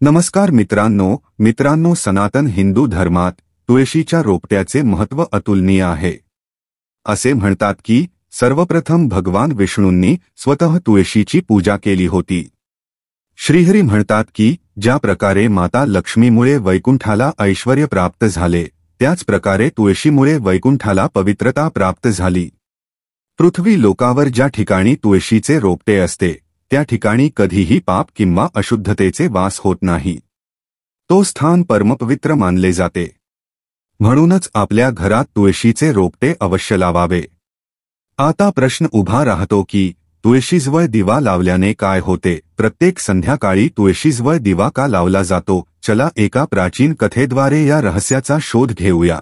नमस्कार मित्रांनो, सनातन हिंदू धर्मात तुळशीच्या रोपट्याचे महत्त्व अतुलनीय आहे। असे म्हणतात की सर्वप्रथम भगवान विष्णूंनी स्वतः तुळशीची पूजा केली होती। श्रीहरी म्हणतात की ज्या प्रकारे माता लक्ष्मीमुळे वैकुंठाला ऐश्वर्य प्राप्त झाले, त्याच प्रकारे तुळशीमुळे वैकुंठाला पवित्रता प्राप्त झाली। पृथ्वी लोकावर ज्या ठिकाणी तुळशीचे रोपटे असते, त्या ठिकाणी कधीही पाप किंवा अशुद्धतेचे वास होत नाही। तो स्थान परमपवित्र मानले जाते। म्हणूनच आपल्या घरात तुळशीचे रोपटे अवश्य लावावे। आता प्रश्न उभा राहतो की तुळशीजवळ दिवा लावल्याने काय होते? प्रत्येक संध्याकाळी तुळशीजवळ दिवा का लावला जातो? चला एका प्राचीन कथेद्वारे या रहस्याचा शोध घेऊया।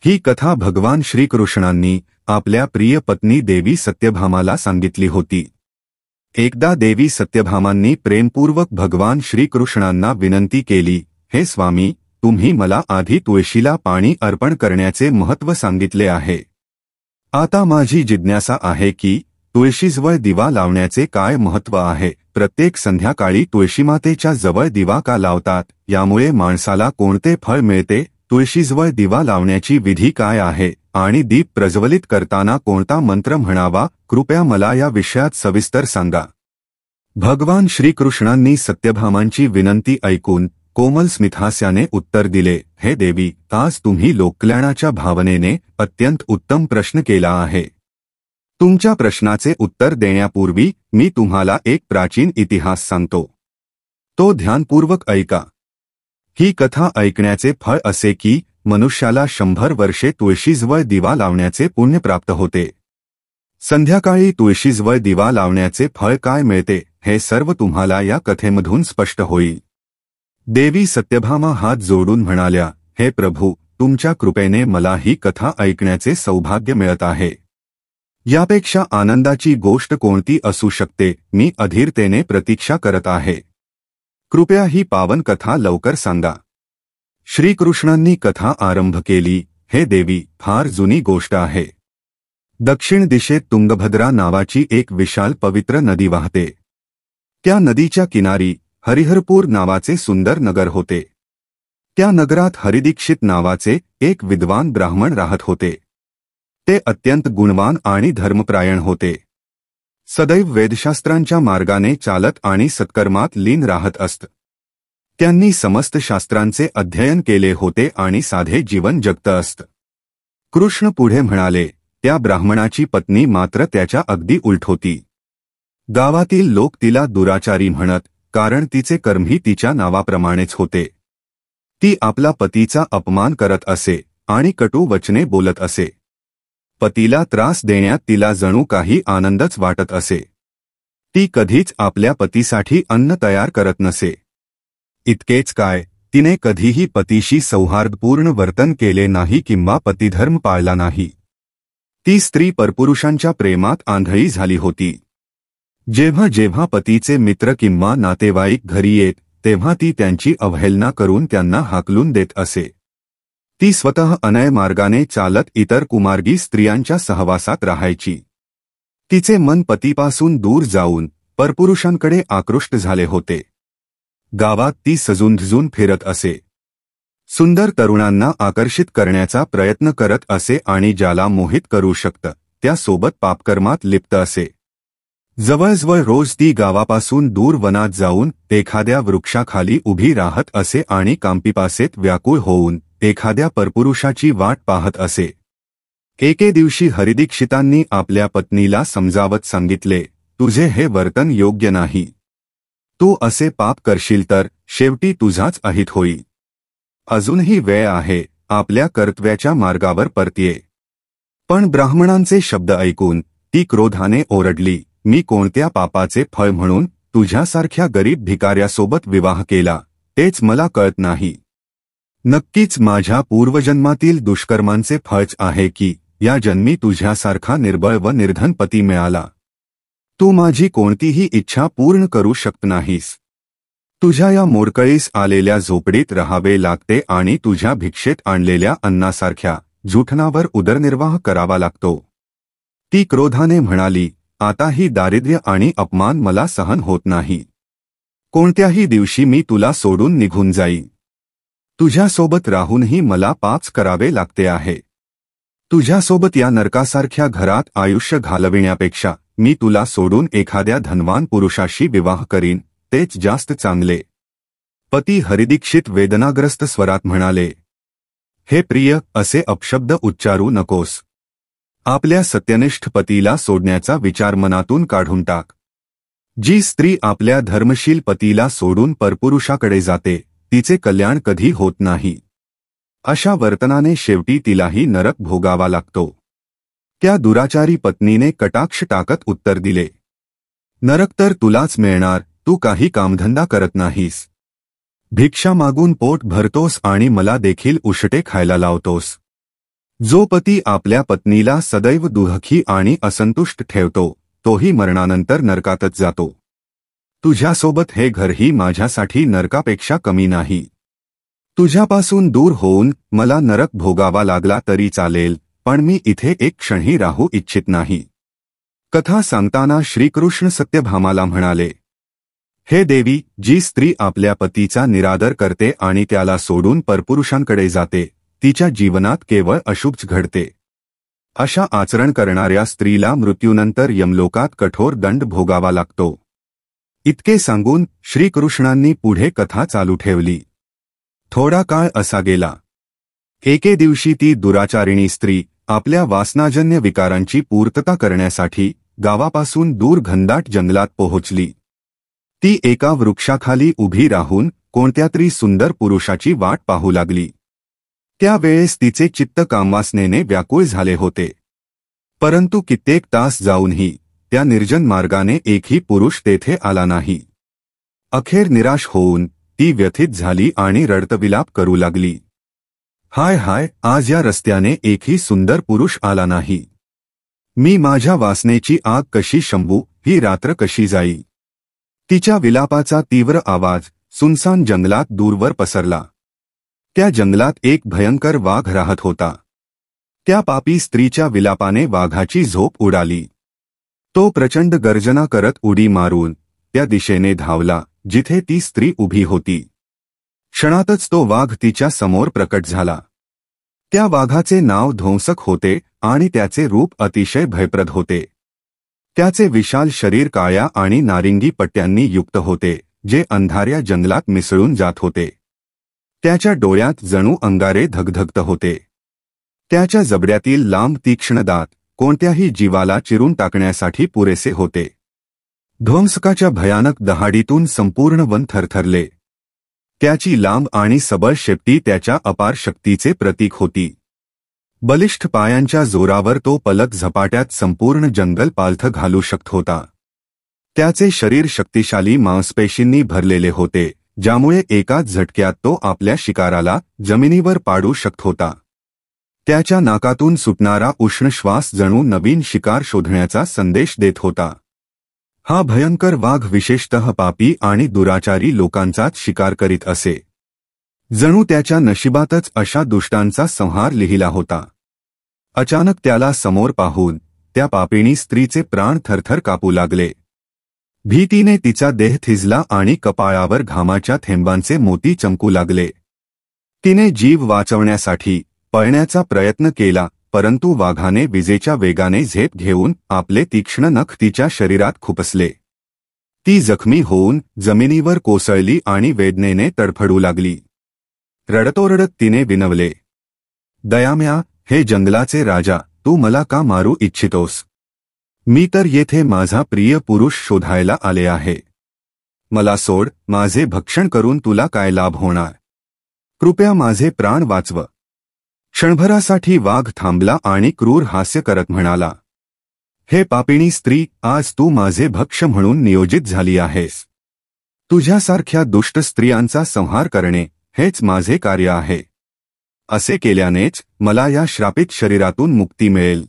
ही कथा भगवान श्रीकृष्णांनी आपल्या प्रिय पत्नी देवी सत्यभामाला सांगितली होती। एकदा देवी सत्यभामांनी प्रेमपूर्वक भगवान श्रीकृष्णांना विनंती केली, हे स्वामी, तुम्ही मला आधी तुळशीला पाणी अर्पण करण्याचे महत्त्व सांगितले आहे। आता माझी जिज्ञासा आहे की तुळशीजवळ दिवा लावण्याचे काय महत्त्व आहे? प्रत्येक संध्याकाळी तुळशीमातेच्या जवळ दिवा का लावतात? यामुळे माणसाला कोणते फळ मिळते? तुळशीजवळ दिवा लावण्याची विधी काय आहे आणि दीप प्रज्वलित करताना कोणता मंत्र म्हणावा? कृपया मला या विषयात सविस्तर सांगा। भगवान श्रीकृष्णांनी सत्यभामांची विनंती ऐकून कोमल स्मितहास्याने उत्तर दिले, हे देवी, आज तुम्ही लोककल्याणाच्या भावनेने अत्यंत उत्तम प्रश्न केला आहे। तुमच्या प्रश्नाचे उत्तर देण्यापूर्वी मी तुम्हाला एक प्राचीन इतिहास सांगतो। तो ध्यानपूर्वक ऐका। ही कथा ऐकण्याचे फळ असे की मनुष्याला 100 वर्षे तुळशीजवळ दिवा लावण्याचे पुण्य प्राप्त होते। संध्याकाळी तुळशीजवळ दिवा लावण्याचे फळ काय मिळते हे सर्व तुम्हाला या कथेमधून स्पष्ट होईल। देवी सत्यभामा हात जोडून म्हणाल्या, हे प्रभू, तुमच्या कृपेने मला ही कथा ऐकण्याचे सौभाग्य मिळत आहे। यापेक्षा आनंदाची गोष्ट कोणती असू शकते? मी अधीरतेने प्रतीक्षा करत आहे। कृपया ही पावन कथा लवकर सांगा। श्रीकृष्णांनी कथा आरंभ केली, हे देवी, फार जुनी गोष्ट आहे। दक्षिण दिशेत तुंगभद्रा नावाची एक विशाल पवित्र नदी वाहते। त्या नदीच्या किनारी हरिहरपूर नावाचे सुंदर नगर होते। त्या नगरात हरिदीक्षित नावाचे एक विद्वान ब्राह्मण राहत होते। ते अत्यंत गुणवान आणि धर्मप्रायण होते। सदैव वेदशास्त्रांच्या मार्गाने चालत आणि सत्कर्मात लीन राहत असत। त्यांनी समस्त शास्त्रांचे अध्ययन केले होते आणि साधे जीवन जगत असत। कृष्ण पुढे म्हणाले, त्या ब्राह्मणाची पत्नी मात्र त्याच्या अगदी उलट होती। गावातील लोक तिला दुराचारी म्हणत, कारण तिचे कर्मही तिच्या नावाप्रमाणेच होते। ती आपला पतीचा अपमान करत असे आणि कटू वचने बोलत असे। पतीला त्रास देण्यात तिला जणू काही आनंदच वाटत असे। ती कधीच आपल्या पतीसाठी अन्न तयार करत नसे। इतकेच काय, तिने कधीही पतीशी सौहार्दपूर्ण वर्तन केले नाही किंवा पतिधर्म पाळला नाही। ती स्त्री परपुरुषांच्या प्रेमात आंधळी झाली होती। जेव्हा जेव्हा पतीचे मित्र किंवा नातेवाईक घरी येत, तेव्हा ती त्यांची अवहेलना करून त्यांना हाकलून देत असे। ती स्वतः अनय मार्गाने चालत इतर कुमार्गी स्त्रियांच्या सहवासात राहायची। तिचे मन पतीपासून दूर जाऊन परपुरुषांकडे आकृष्ट झाले होते। गावात ती सजून फिरत असे। सुंदर तरुणांना आकर्षित करण्याचा प्रयत्न करत असे आणि ज्याला मोहित करू शकतं त्यासोबत पापकर्मात लिप्त असे। जवळजवळ रोज ती गावापासून दूर वनात जाऊन एखाद्या वृक्षाखाली उभी राहत असे आणि कामपिपासेत व्याकुळ होऊन एखाद्या परपुरुषाची वाट पाहत असे। एके दिवशी हरिदीक्षितांनी आपल्या पत्नीला समजावत सांगितले, तुझे हे वर्तन योग्य नाही। तू असे पाप करशील तर शेवटी तुझाच अहित होईल। अजूनही वेळ आहे, आपल्या कर्तव्याच्या मार्गावर परत. पण ब्राह्मणांचे शब्द ऐकून ती क्रोधाने ओरडली, मी कोणत्या पापाचे फळ म्हणून तुझ्यासारख्या गरीब भिकाऱ्यासोबत विवाह केला तेच मला कळत नाही। नक्कीच माझ्या पूर्वजन्मातील दुष्कर्मांचे फळच आहे की या जन्मी तुझ्यासारखा निर्बळ व निर्धन पती मिळाला। तू माझी कोणतीही इच्छा पूर्ण करू शकत नाहीस। तुझ्या या मोडकळीस आलेल्या झोपडीत राहावे लागते आणि तुझ्या भिक्षेत आणलेल्या अन्नासारख्या जूठणावर उदरनिर्वाह करावा लागतो। ती क्रोधाने म्हणाली, आता ही दारिद्र्य आणि अपमान मला सहन होत नाही। कोणत्याही दिवशी मी तुला सोडून निघून जाईन. तुझ्यासोबत राहूनही मला पाप करावे लागते आहे. तुझ्यासोबत या नरकासारख्या घरात आयुष्य घालविण्यापेक्षा मी तुला सोडून एखाद्या धनवान पुरुषाशी विवाह करीन, तेच जास्त चांगले. पती हरिदीक्षित वेदनाग्रस्त स्वरात म्हणाले, हे प्रिय, असे अपशब्द उच्चारू नकोस. आपल्या सत्यनिष्ठ पतीला सोडण्याचा विचार मनातून काढून टाक. जी स्त्री आपल्या धर्मशील पतीला सोडून परपुरुषाकडे जाते, तिचे कल्याण कधी होत नाही. अशा वर्तनाने शेवटी तिलाही नरक भोगावा लागतो. त्या दुराचारी पत्नीने कटाक्ष टाकत उत्तर दिले, नरक तर तुलाच मिळणार, तू काही कामधंदा करत नाहीस. भिक्षा मागून पोट भरतोस आणि मला देखील उष्टे खायला लावतोस. जो पती आपल्या पत्नीला सदैव दुःखी आणि असंतुष्ट ठेवतो, तोही मरणानंतर नरकातच जातो. तुझ्यासोबत हे घरही माझ्यासाठी नरकापेक्षा कमी नाही. तुझ्यापासून दूर होऊन मला नरक भोगावा लागला तरी चालेल, पण मी इथे एक क्षणही राहू इच्छित नाही. कथा सांगताना श्रीकृष्ण सत्यभामाला म्हणाले, हे देवी, जी स्त्री आपल्या पतीचा निरादर करते आणि त्याला सोडून परपुरुषांकडे जाते, तिच्या जीवनात केवळ अशुभ घडते. अशा आचरण करणाऱ्या स्त्रीला मृत्यूनंतर यमलोकात कठोर दंड भोगावा लागतो. इतके सांगून श्रीकृष्णांनी पुढे कथा चालू ठेवली. थोडा काळ असा गेला. एके दिवशी ती दुराचारिणी स्त्री आपल्या वासनाजन्य विकारांची पूर्तता करण्यासाठी गावापासून दूर घनदाट जंगलात पोहोचली. ती एका वृक्षाखाली उभी राहून कोणत्यातरी सुंदर पुरुषाची वाट पाहू लागली. त्यावेळेस तिचे चित्त कामवासनेने व्याकुळ झाले होते. परंतु कित्येक तास जाऊनही त्या निर्जन मार्गाने एकही पुरुष तेथे आला नाही. अखेर निराश होऊन ती व्यथित झाली आणि रडतविलाप करू लागली. हाय हाय, आज या रस्त्याने एकही सुंदर पुरुष आला नाही. मी माझ्या वासनेची आग कशी शंभू, ही रात्र कशी जाई. तिच्या विलापाचा तीव्र आवाज सुनसान जंगलात दूरवर पसरला. त्या जंगलात एक भयंकर वाघ राहत होता. त्या पापी स्त्रीच्या विलापाने वाघाची झोप उडाली. तो प्रचंड गर्जना करत उडी मारून त्या दिशेने धावला जिथे ती स्त्री उभी होती. क्षणातच तो वाघ तिच्या समोर प्रकट झाला. त्या वाघाचे नाव ध्वंसक होते आणि त्याचे रूप अतिशय भयप्रद होते. त्याचे विशाल शरीर काळ्या आणि नारिंगी पट्ट्यांनी युक्त होते, जे अंधाऱ्या जंगलात मिसळून जात होते. त्याच्या डोळ्यात जणू अंगारे धगधगत होते. त्याच्या जबड्यातील लांब तीक्ष्ण दात कोणत्याही जीवाला चिरून टाकण्यासाठी पुरेसे होते. ध्वंसकाच्या भयानक दहाडीतून संपूर्ण वन थरथरले. त्याची लांब आणि सबळ शेपटी त्याच्या अपार शक्तीचे प्रतीक होती. बलिष्ठ पायांच्या जोरावर तो पलक झपाट्यात संपूर्ण जंगल पालथ घालू शकत होता. त्याचे शरीर शक्तिशाली मांसपेशींनी भरलेले होते, ज्यामुळे एकाच झटक्यात तो आपल्या शिकाराला जमिनीवर पाडू शकत होता. त्याच्या नाकातून सुटणारा उष्ण श्वास जणू नवीन शिकार शोधण्याचा संदेश देत होता. हा भयंकर वाघ विशेषतः पापी आणि दुराचारी लोकांचाच शिकार करीत असे. जणू त्याच्या नशिबातच अशा दुष्टांचा संहार लिहिला होता. अचानक त्याला समोर पाहून त्या पापिणी स्त्रीचे प्राण थरथर कापू लागले. भीतीने तिचा देह थिजला आणि कपाळावर घामाच्या थेंबांचे मोती चमकू लागले. तिने जीव वाचवण्यासाठी पळण्याचा प्रयत्न केला, परंतु वाघाने विजेच्या वेगाने झेप घेऊन आपले तीक्ष्ण नख तिच्या शरीरात खुपसले. ती जखमी होऊन जमिनीवर कोसळली आणि वेदनेने तडफडू लागली. रडतोरडत तिने विनवले, दयाम्या, हे जंगलाचे राजा, तू मला का मारू इच्छितोस? मी तर येथे माझा प्रिय पुरुष शोधायला आले आहे. मला सोड, माझे भक्षण करून तुला काय लाभ होणार? कृपया माझे प्राण वाचव. क्षणभरासाठी वाघ थांबला आणि क्रूर हास्य करत म्हणाला, हे पापिणी स्त्री, आज तू माझे भक्ष म्हणून नियोजित झाली आहेस. तुझ्यासारख्या दुष्ट स्त्रियांचा संहार करणे हेच माझे कार्य आहे. असे केल्यानेच मला या श्रापित शरीरातून मुक्ती मिळेल.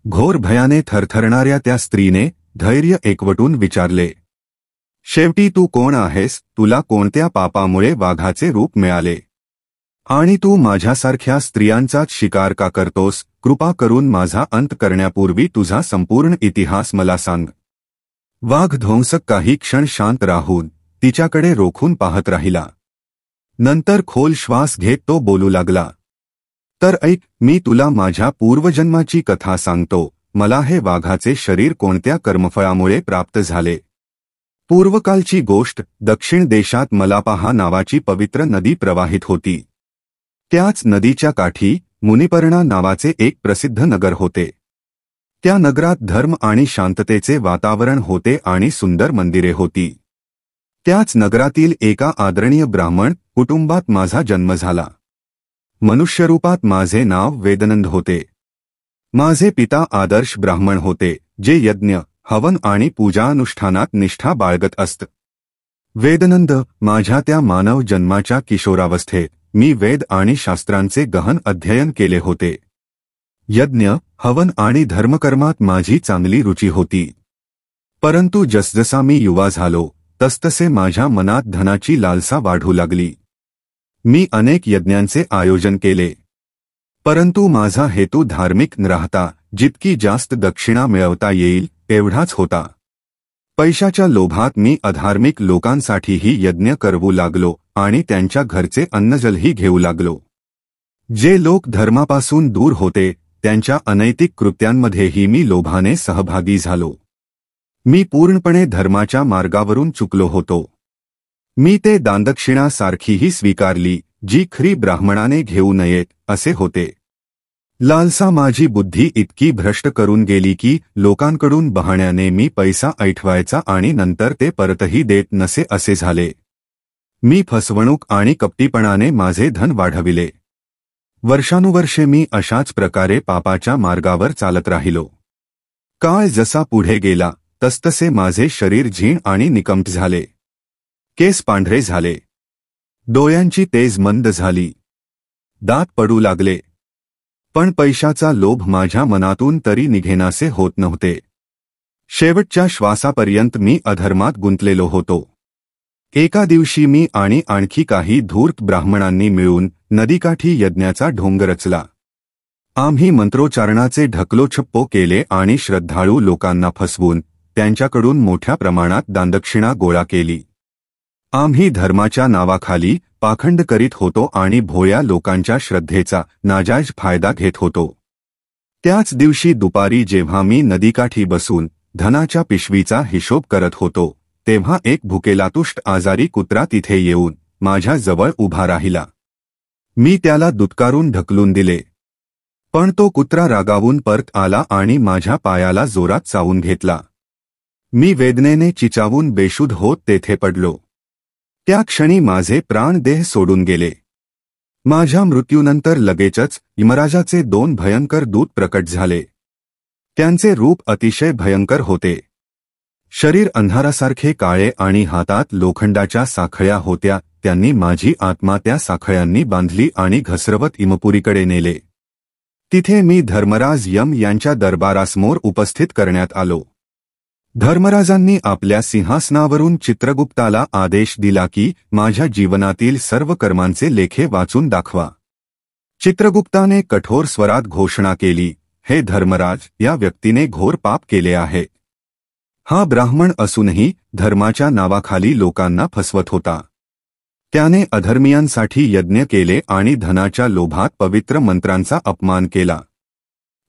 घोर भयाने थरथरणाऱ्या त्या स्त्रीने धैर्य एकवटून विचारले, शेवटी तू कोण आहेस? तुला कोणत्या पापामुळे वाघाचे रूप मिळाले? आणि तू माझ्यासारख्या स्त्रियांचाच शिकार का करतोस? कृपा करून माझा अंत करण्यापूर्वी तुझा संपूर्ण इतिहास मला सांग. वाघ ध्वंसक काही क्षण शांत राहून तिच्याकडे रोखून पाहत राहिला. नंतर खोल श्वास घेत तो बोलू लागला, तर ऐक, मी तुला माझ्या पूर्वजन्माची कथा सांगतो. मला हे वाघाचे शरीर कोणत्या कर्मफळामुळे प्राप्त झाले. पूर्वकालची गोष्ट. दक्षिण देशात मलापाहा नावाची पवित्र नदी प्रवाहित होती. त्याच नदीच्या काठी मुनिपर्णा नावाचे एक प्रसिद्ध नगर होते. त्या नगरात धर्म आणि शांततेचे वातावरण होते आणि सुंदर मंदिरे होती. त्याच नगरातील एका आदरणीय ब्राह्मण कुटुंबात माझा जन्म झाला. मनुष्यरूपात माझे नाव वेदनंद होते. माझे पिता आदर्श ब्राह्मण होते, जे यज्ञ, हवन आणि पूजानुष्ठानात निष्ठा बाळगत असत. वेदनंद. माझ्या त्या मानव जन्माच्या किशोरावस्थेत मी वेद आणि शास्त्रांचे गहन अध्ययन केले होते. यज्ञ, हवन आणि धर्मकर्मात माझी चांगली रुची होती. परंतु जसजसा मी युवा झालो तसतसे माझ्या मनात धनाची लालसा वाढू लागली. मी अनेक यज्ञांचे आयोजन केले, परंतु माझा हेतू धार्मिक न राहता जितकी जास्त दक्षिणा मिळवता येईल एवढाच होता. पैशाच्या लोभात मी अधार्मिक लोकांसाठीही यज्ञ करवू लागलो आणि त्यांच्या घरचे अन्नजलही घेऊ लागलो. जे लोक धर्मापासून दूर होते त्यांच्या अनैतिक कृत्यांमध्येही मी लोभाने सहभागी झालो. मी पूर्णपणे धर्माच्या मार्गावरून चुकलो होतो. मी ते दानदक्षिणासारखीही स्वीकारली जी खरी ब्राह्मणाने घेऊ नयेत असे होते. लालसा माझी बुद्धी इतकी भ्रष्ट करून गेली की लोकांकडून बहाण्याने मी पैसा ऐठवायचा आणि नंतर ते परतही देत नसे असे झाले. मी फसवणूक आणि कपटीपणाने माझे धन वाढविले. वर्षानुवर्षे मी अशाच प्रकारे पापाच्या मार्गावर चालत राहिलो. काळ जसा पुढे गेला तसतसे माझे शरीर झीण आणि निकंठ झाले. केस पांढरे झाले. डोळ्यांची तेज मंद झाली. दात पडू लागले. पण पैशाचा लोभ माझ्या मनातून तरी निघेनासे होत नव्हते. शेवटच्या श्वासापर्यंत मी अधर्मात गुंतलेलो होतो. एका दिवशी मी आणि आणखी काही धूर्त ब्राह्मणांनी मिळून नदीकाठी यज्ञाचा ढोंग रचला. आम्ही मंत्रोच्चारणाचे ढकलोछप्पो केले आणि श्रद्धाळू लोकांना फसवून त्यांच्याकडून मोठ्या प्रमाणात दानदक्षिणा गोळा केली. आम्ही धर्माच्या नावाखाली पाखंड करीत होतो आणि भोळ्या लोकांच्या श्रद्धेचा नाजायज फायदा घेत होतो. त्याच दिवशी दुपारी जेव्हा मी नदीकाठी बसून धनाच्या पिशवीचा हिशोब करत होतो तेव्हा एक भुकेलातुष्ट आजारी कुत्रा तिथे येऊन माझ्या जवळ उभा राहिला. मी त्याला दुत्कारून ढकलून दिले, पण तो कुत्रा रागावून परत आला आणि माझ्या पायाला जोरात चावून घेतला. मी वेदनेने चिचावून बेशुद्ध होत तेथे पडलो. त्या क्षणी माझे प्राण देह सोडून गेले. माझ्या मृत्यूनंतर लगेचच यमराजाचे 2 भयंकर दूत प्रकट झाले. त्यांचे रूप अतिशय भयंकर होते. शरीर अंधारासारखे काळे आणि हातात लोखंडाच्या साखळ्या होत्या. त्यांनी माझी आत्मा त्या साखळ्यांनी बांधली आणि घसरवत यमपुरीकडे नेले. तिथे मी धर्मराज यम यांच्या दरबारासमोर उपस्थित करण्यात आलो. धर्मराजांनी आपल्या सिंहासनावरून चित्रगुप्ताला आदेश दिला की माझ्या जीवनातील सर्व कर्मांचे लेखे वाचून दाखवा. चित्रगुप्ताने कठोर स्वरात घोषणा केली, हे धर्मराज, या व्यक्तीने घोर पाप केले आहे. हा ब्राह्मण असूनही धर्माच्या नावाखाली लोकांना फसवत होता. त्याने अधर्मियांसाठी यज्ञ केले आणि धनाच्या लोभात पवित्र मंत्रांचा अपमान केला.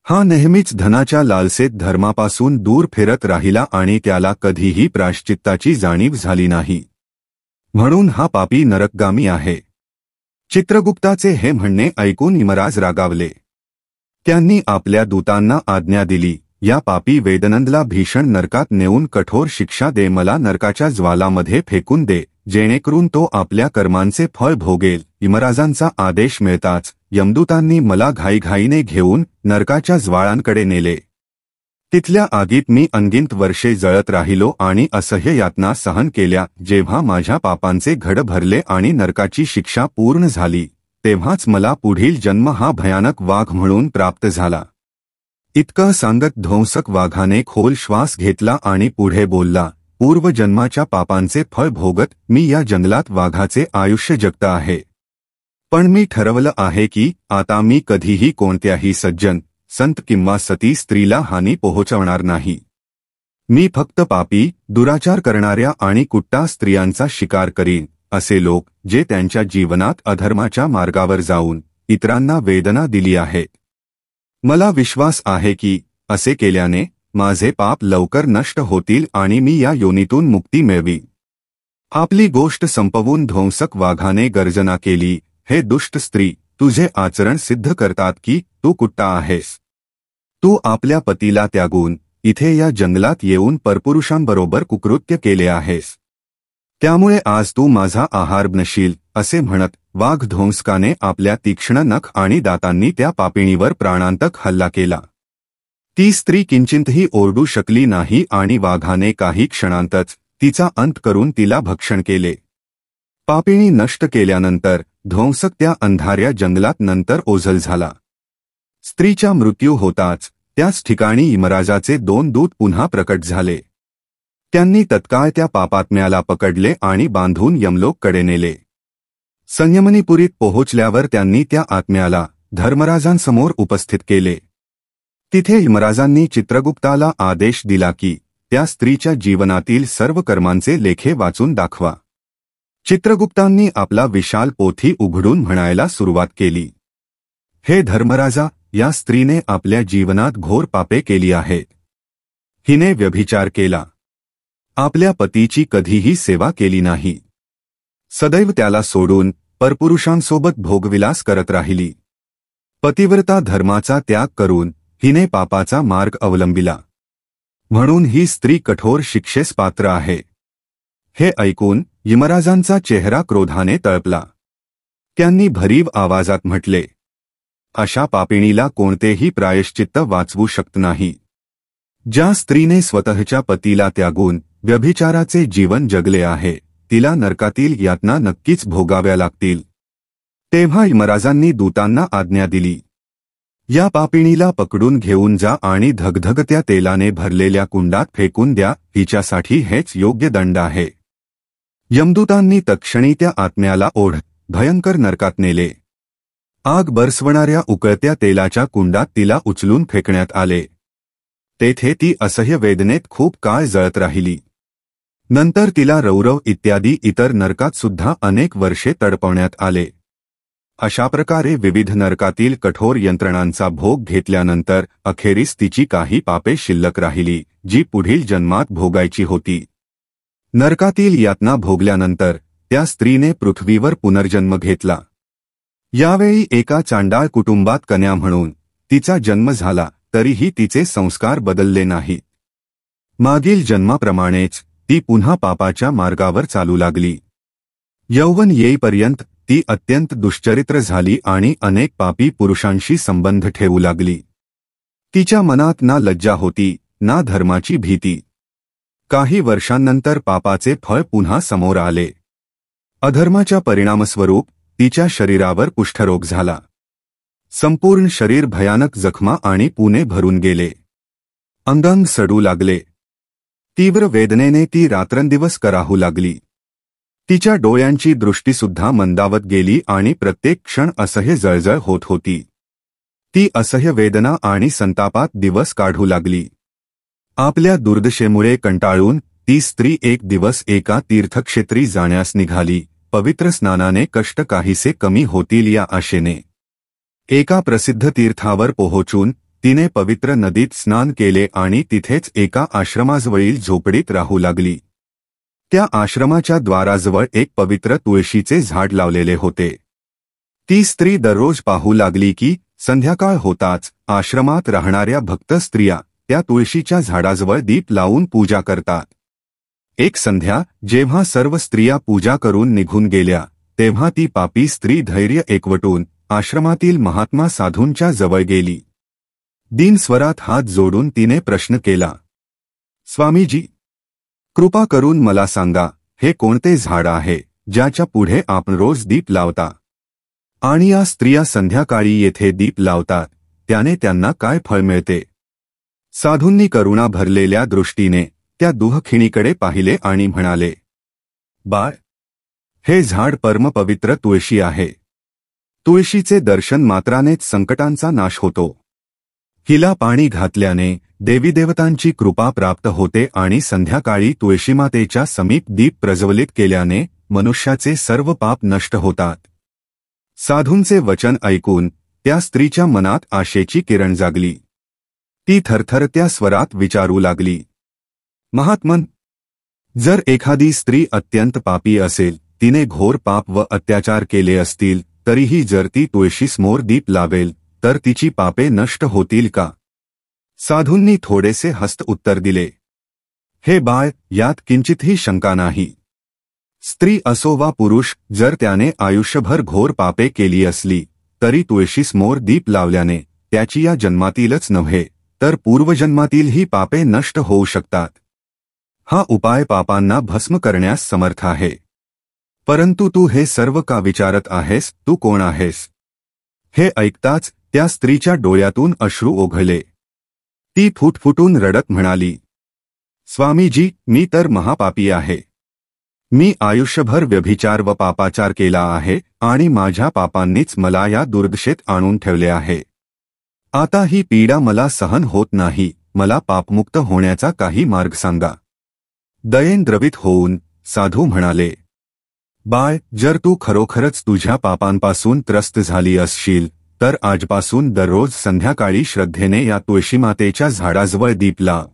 हा नेहमीच धनाच्या लालसेत धर्मापासून दूर फिरत राहिला आणि त्याला कधीही प्रायश्चित्ताची जाणीव झाली नाही. म्हणून हा पापी नरकगामी आहे. चित्रगुप्ताचे हे म्हणणे ऐकून यमराज रागावले. त्यांनी आपल्या दूतांना आज्ञा दिली, या पापी वेदनंदला भीषण नरकात नेऊन कठोर शिक्षा दे. मला नरकाच्या ज्वालामध्ये फेकून दे, जेणेकरून तो आपल्या कर्मांचे फळ भोगेल. यमराजांचा आदेश मिळताच यमदूतांनी मला घाईघाईने घेऊन नरकाच्या ज्वाळांकडे नेले. तिथल्या आगीत मी अनगिनत वर्षे जळत राहिलो आणि असह्य यातना सहन केल्या. जेव्हा माझ्या पापांचे घड भरले आणि नरकाची शिक्षा पूर्ण झाली तेव्हाच मला पुढील जन्म हा भयानक वाघ म्हणून प्राप्त झाला. इतकं सांगत ध्वंसक वाघाने खोल श्वास घेतला आणि पुढे बोलला, पूर्वजन्माच्या पापांचे फळ भोगत मी या जंगलात वाघाचे आयुष्य जगत आहे. पण मी ठरवलं आहे की आता मी कधीही कोणत्याही सज्जन, संत किंवा सती स्त्रीला हानी पोहोचवणार नाही. मी फक्त पापी, दुराचार करणाऱ्या आणि कुट्टा स्त्रियांचा शिकार करीन असे लोक जे त्यांच्या जीवनात अधर्माच्या मार्गावर जाऊन इतरांना वेदना दिली आहेत. मला विश्वास आहे की असे केल्याने माझे पाप लवकर नष्ट होतील आणि मी या योनीतून मुक्ती मिळवी. आपली गोष्ट संपवून ध्वंसक वाघाने गर्जना केली, हे दुष्ट स्त्री, तुझे आचरण सिद्ध करतात की तू कुट्टा आहेस. तू आपल्या पतीला त्यागून इथे या जंगलात येऊन परपुरुषांबरोबर कुकृत्य केले आहेस. त्यामुळे आज तू माझा आहार बनशील असे म्हणत वाघ ध्वंसकाने आपल्या तीक्ष्ण नख आणि दातांनी त्या पापिणीवर प्राणांतक हल्ला केला. ती स्त्री किंचितही ओरडू शकली नाही आणि वाघाने काही क्षणांतच तिचा अंत करून तिला भक्षण केले. पापिणी नष्ट केल्यानंतर ध्वंसक त्या अंधाऱ्या जंगलात नंतर ओझल झाला. स्त्रीचा मृत्यू होताच त्याच ठिकाणी यमराजाचे 2 दूत पुन्हा प्रकट झाले. त्यांनी तत्काळ त्या पापात्म्याला पकडले आणि बांधून यमलोककडे नेले. संयमनीपुरीत पोहोचल्यावर त्यांनी त्या आत्म्याला धर्मराजांसमोर उपस्थित केले. तिथे यमराजांनी चित्रगुप्ताला आदेश दिला की त्या स्त्रीच्या जीवनातील सर्व कर्मांचे लेखे वाचून दाखवा. चित्रगुप्तांनी आपला विशाल पोथी उघडून म्हणायला सुरुवात केली, हे धर्मराजा, या स्त्रीने आपल्या जीवनात घोर पापे केली आहेत. हिने व्यभिचार केला. आपल्या पतीची कधीही सेवा केली नाही. सदैव त्याला सोडून परपुरुषांसोबत भोगविलास करत राहिली. पतिव्रता धर्माचा त्याग करून हिने पापाचा मार्ग अवलंबिला. म्हणून ही स्त्री कठोर शिक्षेस पात्र आहे. हे ऐकून यमराजांचा चेहरा क्रोधाने तळपला. त्यांनी भरीव आवाजात म्हटले, अशा पापिणीला कोणतेही प्रायश्चित्त वाचवू शकत नाही. ज्या स्त्रीने स्वतःच्या पतीला त्यागून व्यभिचाराचे जीवन जगले आहे तिला नरकातील यातना नक्कीच भोगाव्या लागतील. तेव्हा यमराजांनी दूतांना आज्ञा दिली, या पापिणीला पकडून घेऊन जा आणि धगधगत्या तेलाने भरलेल्या कुंडात फेकून द्या. हिच्यासाठी हेच योग्य दंड आहे. यमदूतांनी तत्क्षणी त्या आत्म्याला ओढत भयंकर नरकात नेले. आग बरसवणाऱ्या उकळत्या तेलाच्या कुंडात तिला उचलून फेकण्यात आले. तेथे ती असह्य वेदनेत खूप काळ जळत राहिली. नंतर तिला रौरव इत्यादी इतर नरकात सुद्धा अनेक वर्षे तडपवण्यात आले. अशा प्रकारे विविध नरकातील कठोर यंत्रणांचा भोग घेतल्यानंतर अखेरीस तिची काही पापे शिल्लक राहिली जी पुढील जन्मात भोगायची होती. नरकातील यातना भोगल्यानंतर त्या स्त्रीने पृथ्वीवर पुनर्जन्म घेतला. यावेळी एका चांडाळ कुटुंबात कन्या म्हणून तिचा जन्म झाला, तरीही तिचे संस्कार बदलले नाहीत. मागील जन्माप्रमाणेच ती पुन्हा पापाच्या मार्गावर चालू लागली. यौवन येईपर्यंत ती अत्यंत दुष्चरित्र झाली आणि अनेक पापी पुरुषांशी संबंध ठेवू लागली. तिच्या मनात ना लज्जा होती ना धर्माची भीती. काही वर्षांनंतर पापाचे फळ पुन्हा समोर आले. अधर्माच्या परिणामस्वरूप तिच्या शरीरावर कुष्ठरोग झाला. संपूर्ण शरीर भयानक जखमा आणि पुणे भरून गेले. अंगांग सडू लागले. तीव्र वेदनेने ती रात्रंदिवस कराहू लागली. तिच्या डोळ्यांची दृष्टीसुद्धा मंदावत गेली आणि प्रत्येक क्षण असह्य जळजळ होत होती. ती असह्य वेदना आणि संतापात दिवस काढू लागली. आपल्या दुर्दशेमुळे कंटाळून ती स्त्री एक दिवस एका तीर्थक्षेत्री जाण्यास निघाली. पवित्र स्नानाने कष्ट काहीसे कमी होतील या आशेने. एका प्रसिद्ध तीर्थावर पोहोचून तिने पवित्र नदीत स्नान केले आणि तिथेच एका आश्रमाजवळील झोपडीत राहू लागली. त्या आश्रमाच्या द्वाराजवळ एक पवित्र तुळशीचे झाड लावलेले होते. ती स्त्री दररोज पाहू लागली की संध्याकाळ होताच आश्रमात राहणाऱ्या भक्त स्त्रिया त्या तुळशीच्या झाडाजवळ दीप लावून पूजा करतात. एक संध्या जेव्हा सर्व स्त्रिया पूजा करून निघून गेल्या तेव्हा ती पापी स्त्री धैर्य एकवटून आश्रमातील महात्मा साधूंच्या जवळ गेली. दीन स्वरात हात जोडून तिने प्रश्न केला, स्वामीजी, कृपा करून मला सांगा, हे कोणते झाड आहे ज्याच्या पुढे आपण रोज दीप लावता आणि या स्त्रिया संध्याकाळी येथे दीप लावतात, त्याने त्यांना काय फळ मिळते? साधूंनी करुणा भरलेल्या दृष्टीने त्या दुःखिणीकडे पाहिले आणि म्हणाले, बाळ, हे झाड परमपवित्र तुळशी आहे. तुळशीचे दर्शन मात्रानेच संकटांचा नाश होतो. हिला पाणी घातल्याने देवीदेवतांची कृपा प्राप्त होते आणि संध्याकाळी तुळशीमातेच्या समीप दीप प्रज्वलित केल्याने मनुष्याचे सर्व पाप नष्ट होतात. साधूंचे वचन ऐकून त्या स्त्रीच्या मनात आशेची किरण जागली. ती थरथरत्या स्वरात विचारू लागली, महात्मन, जर एखादी स्त्री अत्यंत पापी असेल, तिने घोर पाप व अत्याचार केले असतील, तरीही जर ती तुळशीसमोर दीप लावेल तर तिची पापे नष्ट होतील का? साधूंनी थोडेसे हस्त उत्तर दिले, हे बाळ, यात किंचितही शंका नाही. स्त्री असो वा पुरुष, जर त्याने आयुष्यभर घोर पापे केली असली तरी तुळशीसमोर दीप लावल्याने त्याची या जन्मातीलच नव्हे तर पूर्वजन्मातीलही पापे नष्ट होऊ शकतात. हा उपाय पापांना भस्म करण्यास समर्थ आहे. परंतु तू हे सर्व का विचारत आहेस? तू कोण आहेस? हे ऐकताच त्या स्त्रीच्या डोळ्यातून अश्रू ओघळले. ती फुटफुटून रडत म्हणाली, स्वामीजी, मी तर महापापी आहे. मी आयुष्यभर व्यभिचार व पापाचार केला आहे आणि माझ्या पापांनीच मला या दुर्दशेत आणून ठेवले आहे. आता ही पीडा मला सहन होत नाही. मला पापमुक्त होण्याचा काही मार्ग सांगा. दयेन द्रवित होऊन साधू म्हणाले, बाळ, जर तू खरोखरच तुझ्या पापांपासून त्रस्त झाली असशील तर आजपासून दररोज संध्याकाळी श्रद्धेने या तुळशीमातेच्या झाडाजवळ दीप लाव.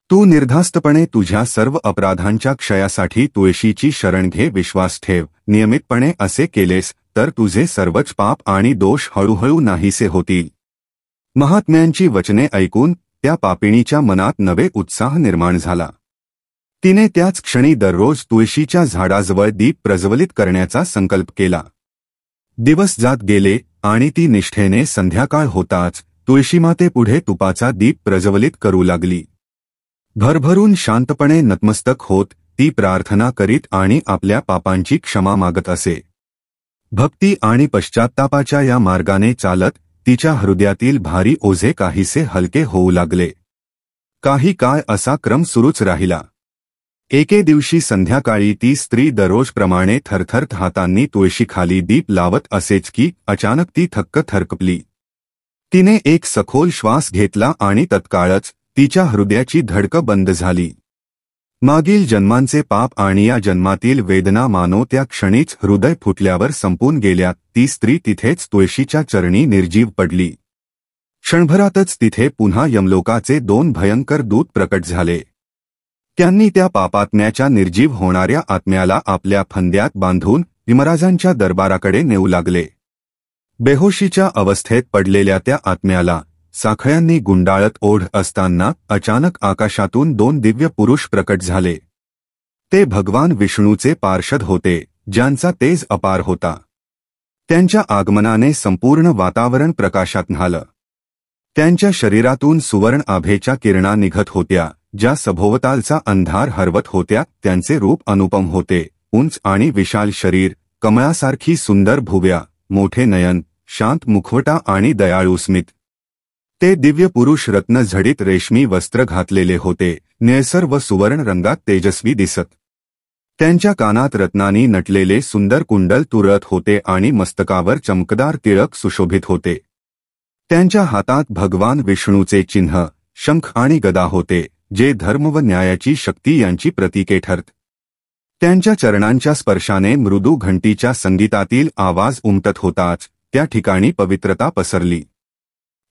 तू निर्धास्तपणे तुझ्या सर्व अपराधांच्या क्षयासाठी तुळशीची शरण घे. विश्वास ठेव, नियमितपणे असे केलेस तर तुझे सर्वच पाप आणि दोष हळूहळू नाहीसे होतील. महात्म्यांची वचने ऐकून त्या पापिणीच्या मनात नवे उत्साह निर्माण झाला. तिने त्याच क्षणी दररोज तुळशीच्या झाडाजवळ दीप प्रज्वलित करण्याचा संकल्प केला. दिवस जात गेले आणि ती निष्ठेने संध्याकाळ होताच तुळशीमातेपुढे तुपाचा दीप प्रज्वलित करू लागली. भरभरून शांतपणे नतमस्तक होत ती प्रार्थना करीत आणि आपल्या पापांची क्षमा मागत असे. भक्ती आणि पश्चात्तापाच्या या मार्गाने चालत तिच्या हृदयातील भारी ओझे काहीसे हलके होऊ लागले. काही काळ असा क्रम सुरूच राहिला. एके दिवशी संध्याकाळी ती स्त्री दररोजप्रमाणे थरथरत हातांनी तुळशीखाली दीप लावत असेच की अचानक ती थक्क थरकपली. तिने एक सखोल श्वास घेतला आणि तत्काळच तिच्या हृदयाची धडकं बंद झाली. मागील जन्मांचे पाप आणि या जन्मातील वेदना मानो त्या क्षणीच हृदय फुटल्यावर संपून गेल्या. ती स्त्री तिथेच तुळशीच्या चरणी निर्जीव पडली. क्षणभरातच तिथे पुन्हा यमलोकाचे 2 भयंकर दूत प्रकट झाले. त्यांनी त्या पापात्म्याच्या निर्जीव होणाऱ्या आत्म्याला आपल्या फंद्यात बांधून यमराजांच्या दरबाराकडे नेऊ लागले. बेहोशीच्या अवस्थेत पडलेल्या त्या आत्म्याला साखळ्यांनी गुंडाळत ओढ असताना अचानक आकाशातून 2 दिव्य पुरुष प्रकट झाले. ते भगवान विष्णूचे पार्षद होते, ज्यांचा तेज अपार होता. त्यांच्या आगमनाने संपूर्ण वातावरण प्रकाशात न्हालं. त्यांच्या शरीरातून सुवर्ण आभेच्या किरणा निघत होत्या, ज्या सभोवतालचा अंधार हरवत होत्या. त्यांचे रूप अनुपम होते. उंच आणि विशाल शरीर, कमळासारखी सुंदर भुवया, मोठे नयन, शांत मुखवटा आणि दयाळू स्मित. ते दिव्य पुरुष रत्नझडीत रेशमी वस्त्र घातलेले होते, निळसर व सुवर्ण रंगात तेजस्वी दिसत. त्यांच्या कानात रत्नांनी नटलेले सुंदर कुंडल तुरळत होते आणि मस्तकावर चमकदार तिळक सुशोभित होते. त्यांच्या हातात भगवान विष्णूचे चिन्ह, शंख आणि गदा होते, जे धर्म व न्यायाची शक्ती यांची प्रतीके ठरत. त्यांच्या चरणांच्या स्पर्शाने मृदू घंटीच्या संगीतातील आवाज उमटत होताच त्या ठिकाणी पवित्रता पसरली.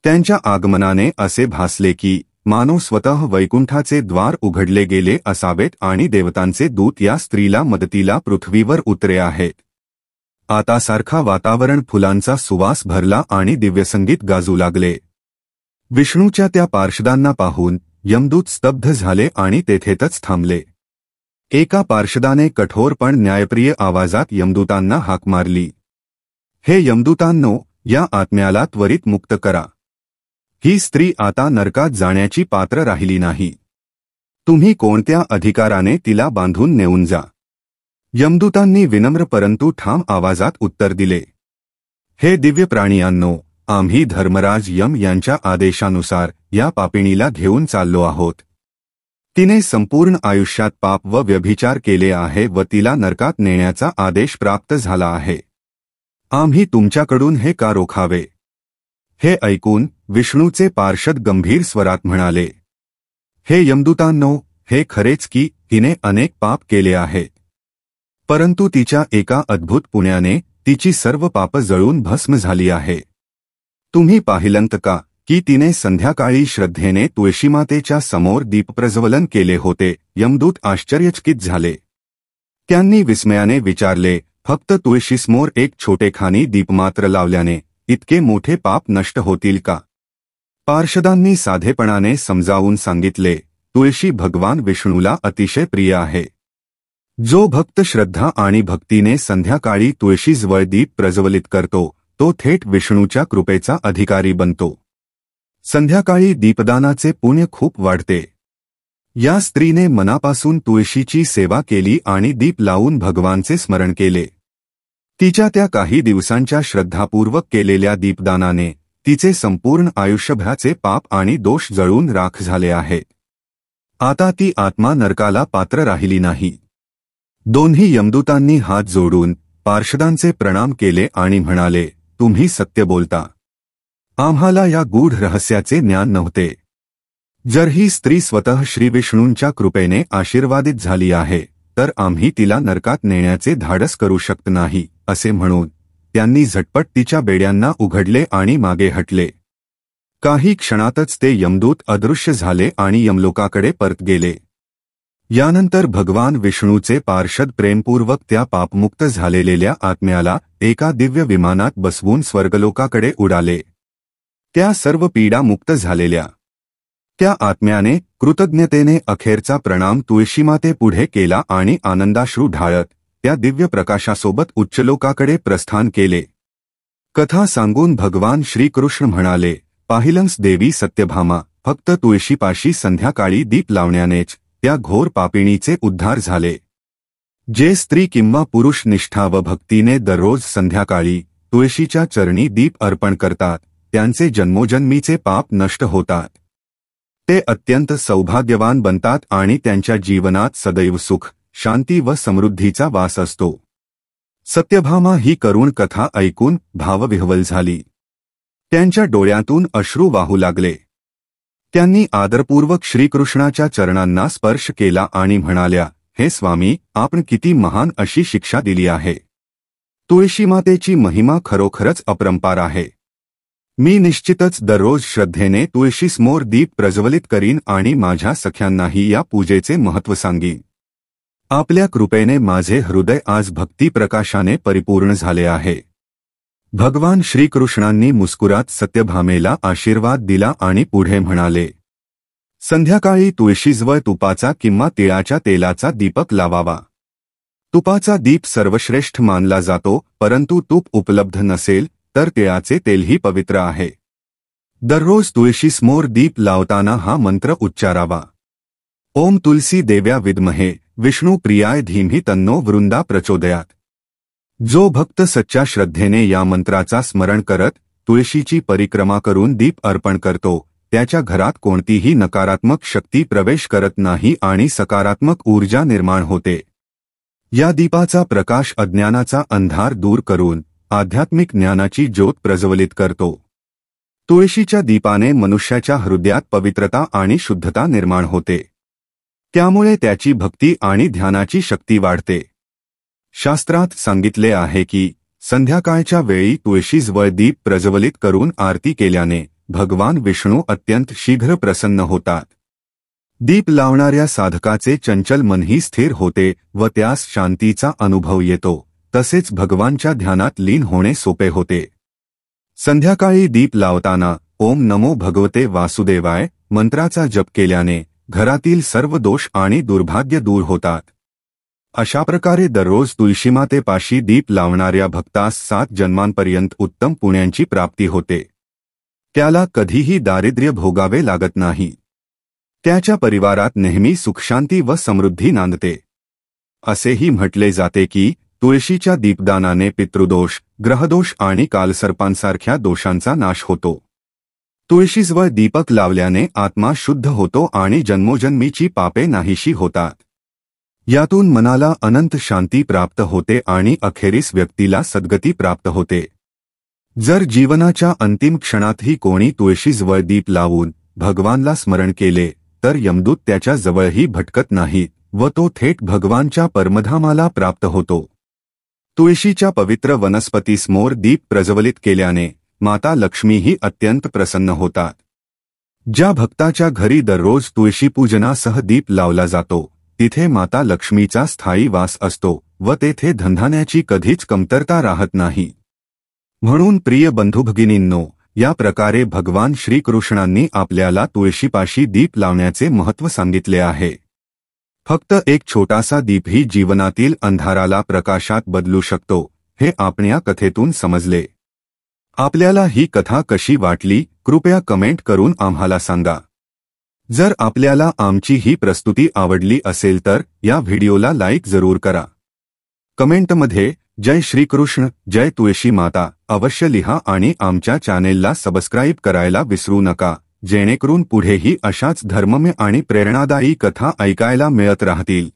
त्यांच्या आगमनाने असे भासले की मानो स्वतः वैकुंठाचे द्वार उघडले गेले असावेत आणि देवतांचे दूत या स्त्रीला मदतीला पृथ्वीवर उतरे आहेत. आता सारखा वातावरण फुलांचा सुवास भरला आणि दिव्यसंगीत गाजू लागले. विष्णूच्या त्या पार्षदांना पाहून यमदूत स्तब्ध झाले आणि तेथेच थांबले. एका पार्षदाने कठोर पण न्यायप्रिय आवाजात यमदूतांना हाक मारली, हे यमदूतांनो, या आत्म्याला त्वरित मुक्त करा. ही स्त्री आता नरकात जाण्याची पात्र राहिली नाही. तुम्ही कोणत्या अधिकाराने तिला बांधून नेऊन जा? यमदूतांनी विनम्र परंतु ठाम आवाजात उत्तर दिले, हे दिव्य प्राणियांनो, आम्ही धर्मराज यम यांच्या आदेशानुसार या पापिणीला घेऊन चाललो आहोत. तिने संपूर्ण आयुष्यात पाप व व्यभिचार केले आहे व तिला नरकात नेण्याचा आदेश प्राप्त झाला आहे. आम्ही तुमच्याकडून हे का रोखावे? हे ऐकून विष्णूचे पार्षद गंभीर स्वरात म्हणाले, हे यमदूतांनो, हे खरेच की तिने अनेक पाप केले आहेत, परंतु तिच्या एका अद्भुत पुण्याने तिची सर्व पाप जळून भस्म झाली आहे. तुम्ही पाहिलंत का की तिने संध्याकाळी श्रद्धेने तुळशीमातेच्या समोर दीपप्रज्वलन केले होते? यमदूत आश्चर्यचकित झाले. त्यांनी विस्मयाने विचारले, फक्त तुळशीसमोर एक छोटेखानी दीपमात्र लावल्याने इतके मोठे पाप नष्ट होतील का? पार्षदांनी साधेपणाने समजावून सांगितले, तुळशी भगवान विष्णूला अतिशय प्रिय आहे. जो भक्त श्रद्धा आणि भक्तीने संध्याकाळी तुळशीजवळ दीप प्रज्वलित करतो तो थेट विष्णूच्या कृपेचा अधिकारी बनतो. संध्याकाळी दीपदानाचे पुण्य खूप वाढते. या स्त्रीने मनापासून तुळशीची सेवा केली आणि दीप लावून भगवानचे स्मरण केले. तिच्या त्या काही दिवसांच्या श्रद्धापूर्वक केलेल्या दीपदानाने तिचे संपूर्ण आयुष्यभराचे पाप आणि दोष जळून राख झाले आहेत. आता ती आत्मा नरकाला पात्र राहिली नाही. दोन्ही यमदूतांनी हात जोडून पार्षदांचे प्रणाम केले आणि म्हणाले, तुम्ही सत्य बोलता. आम्हाला या गूढ रहस्याचे ज्ञान नव्हते. जर ही स्त्री स्वतः श्रीविष्णूंच्या कृपेने आशीर्वादित झाली आहे तर आम्ही तिला नरकात नेण्याचे धाडस करू शकत नाही, असे म्हणून त्यांनी झटपट तिच्या बेड्यांना उघडले आणि मागे हटले. काही क्षणातच ते यमदूत अदृश्य झाले आणि यमलोकाकडे परत गेले. यानंतर भगवान विष्णूचे पार्षद प्रेमपूर्वक त्या पापमुक्त झालेल्या आत्म्याला एका दिव्य विमानात बसवून स्वर्गलोकाकडे उडाले. त्या सर्व पीडा मुक्त झालेल्या त्या आत्म्याने कृतज्ञतेने अखेरचा प्रणाम तुळशीमाते पुढे केला आणि आनंदाश्रू ढाळत त्या दिव्य प्रकाशासोबत उच्चलोकाकडे प्रस्थान केले. कथा सांगून भगवान श्रीकृष्ण म्हणाले, पाहिलंस देवी सत्यभामा, फक्त तुळशीपाशी संध्याकाळी दीप लावण्यानेच त्या घोर पापिणीचे उद्धार झाले. जे स्त्री किंवा पुरुष निष्ठा व भक्तीने दररोज संध्याकाळी तुळशीच्या चरणी दीप अर्पण करतात त्यांचे जन्मोजन्मीचे पाप नष्ट होतात. ते अत्यंत सौभाग्यवान बनतात आणि त्यांच्या जीवनात सदैव सुख, शांती व समृद्धीचा वास असतो. सत्यभामा ही करुण कथा ऐकून भावविह्वल झाली. त्यांच्या डोळ्यातून अश्रू वाहू लागले. त्यांनी आदरपूर्वक श्रीकृष्णाच्या चरणांना स्पर्श केला आणि म्हणाल्या, हे स्वामी, आपण किती महान अशी शिक्षा दिली आहे. तुळशीमातेची महिमा खरोखरच अपरंपार आहे. मी निश्चितच दररोज श्रद्धेने तुळशीसमोर दीप प्रज्वलित करीन आणि माझ्या सख्यांनाही या पूजेचे महत्त्व सांगीन. आपल्या कृपेने माझे हृदय आज भक्ती प्रकाशाने परिपूर्ण झाले आहे. भगवान श्रीकृष्णांनी मुस्कुरात सत्यभामेला आशीर्वाद दिला आणि पुढे म्हणाले, संध्याकाळी तुळशीजवळ तुपाचा किंवा तिळाच्या तेलाचा दीपक लावावा. तुपाचा दीप सर्वश्रेष्ठ मानला जातो, परंतु तूप उपलब्ध नसेल तर तिळाचे तेलही पवित्र आहे. दररोज तुळशीसमोर दीप लावताना हा मंत्र उच्चारावा. ओम तुलसी देव्या विद्महे विष्णू प्रियाय धीमहि तन्नो वृंदा प्रचोदयात. जो भक्त सच्च्या श्रद्धेने या मंत्राचा स्मरण करत तुळशीची परिक्रमा करून दीप अर्पण करतो त्याच्या घरात कोणतीही नकारात्मक शक्ती प्रवेश करत नाही आणि सकारात्मक ऊर्जा निर्माण होते. या दीपाचा प्रकाश अज्ञानाचा अंधार दूर करून आध्यात्मिक ज्ञानाची ज्योत प्रज्वलित करतो. तुळशीच्या दीपाने मनुष्याच्या हृदयात पवित्रता आणि शुद्धता निर्माण होते. त्यामुळे त्याची भक्ती आणि ध्यानाची शक्ती वाढते. शास्त्रात सांगितले आहे की संध्याकाळच्या वेळी तुळशीजवळ दीप प्रज्वलित करून आरती केल्याने भगवान विष्णू अत्यंत शीघ्र प्रसन्न होतात. दीप लावणाऱ्या साधकाचे चंचल मनही स्थिर होते व त्यास शांतीचा अनुभव येतो. तसेच भगवानच्या ध्यानात लीन होणे सोपे होते. संध्याकाळी दीप लावताना ओम नमो भगवते वासुदेवाय मंत्राचा जप केल्याने घरातील सर्व दोष आणि दुर्भाग्य दूर होतात. अशा प्रकारे दररोज तुळशीमातेपाशी दीप लावणाऱ्या भक्तास 7 जन्मांपर्यंत उत्तम पुण्यांची प्राप्ती होते. त्याला कधीही दारिद्र्य भोगावे लागत नाही. त्याच्या परिवारात नेहमी सुखशांती व समृद्धी नांदते. असेही म्हटले जाते की तुळशीच्या दीपदानाने पितृदोष, ग्रहदोष आणि कालसर्पांसारख्या दोषांचा नाश होतो. तुळशीजवळ दीपक लावल्याने आत्मा शुद्ध होतो आणि जन्मोजन्मीची पापे नाहीशी होतात. यातून मनाला अनंत शांती प्राप्त होते आणि अखेरीस व्यक्तीला सद्गती प्राप्त होते. जर जीवनाच्या अंतिम क्षणातही कोणी तुळशीजवळ दीप लावून भगवानला स्मरण केले तर यमदूत त्याच्या जवळही भटकत नाही व तो थेट भगवानच्या परमधामाला प्राप्त होतो। तुळशीच्या पवित्र वनस्पतीसमोर दीप प्रज्वलित केल्याने माता लक्ष्मीही अत्यंत प्रसन्न होतात। ज्या भक्ताच्या घरी दररोज तुळशीपूजनासह दीप लावला जातो तिथे माता लक्ष्मीचा स्थायी वास असतो व तेथे धनधान्याची कधीच कमतरता राहत नाही। म्हणून प्रिय बंधुभगिनींनो, या प्रकारे भगवान श्रीकृष्णांनी आपल्याला तुळशीपाशी दीप लावण्याचे महत्त्व सांगितले आहे। फक्त एक छोटासा दीपही जीवनातील अंधाराला प्रकाशात बदलू शकतो, हे आपण या कथेतून समजले। आपल्याला ही कथा कशी वाटली कृपया कमेंट करून आम्हाला सांगा। जर आपल्याला आमची ही प्रस्तुती आवडली असेल तर या व्हिडिओला लाईक जरूर करा। कमेंटमध्ये जय श्रीकृष्ण, जय तुळशी माता अवश्य लिहा आणि आमच्या चॅनेलला सबस्क्राईब करायला विसरू नका, जेणेकरून पुढेही अशाच धर्ममय आणि प्रेरणादायी कथा ऐकायला मिळत राहतील।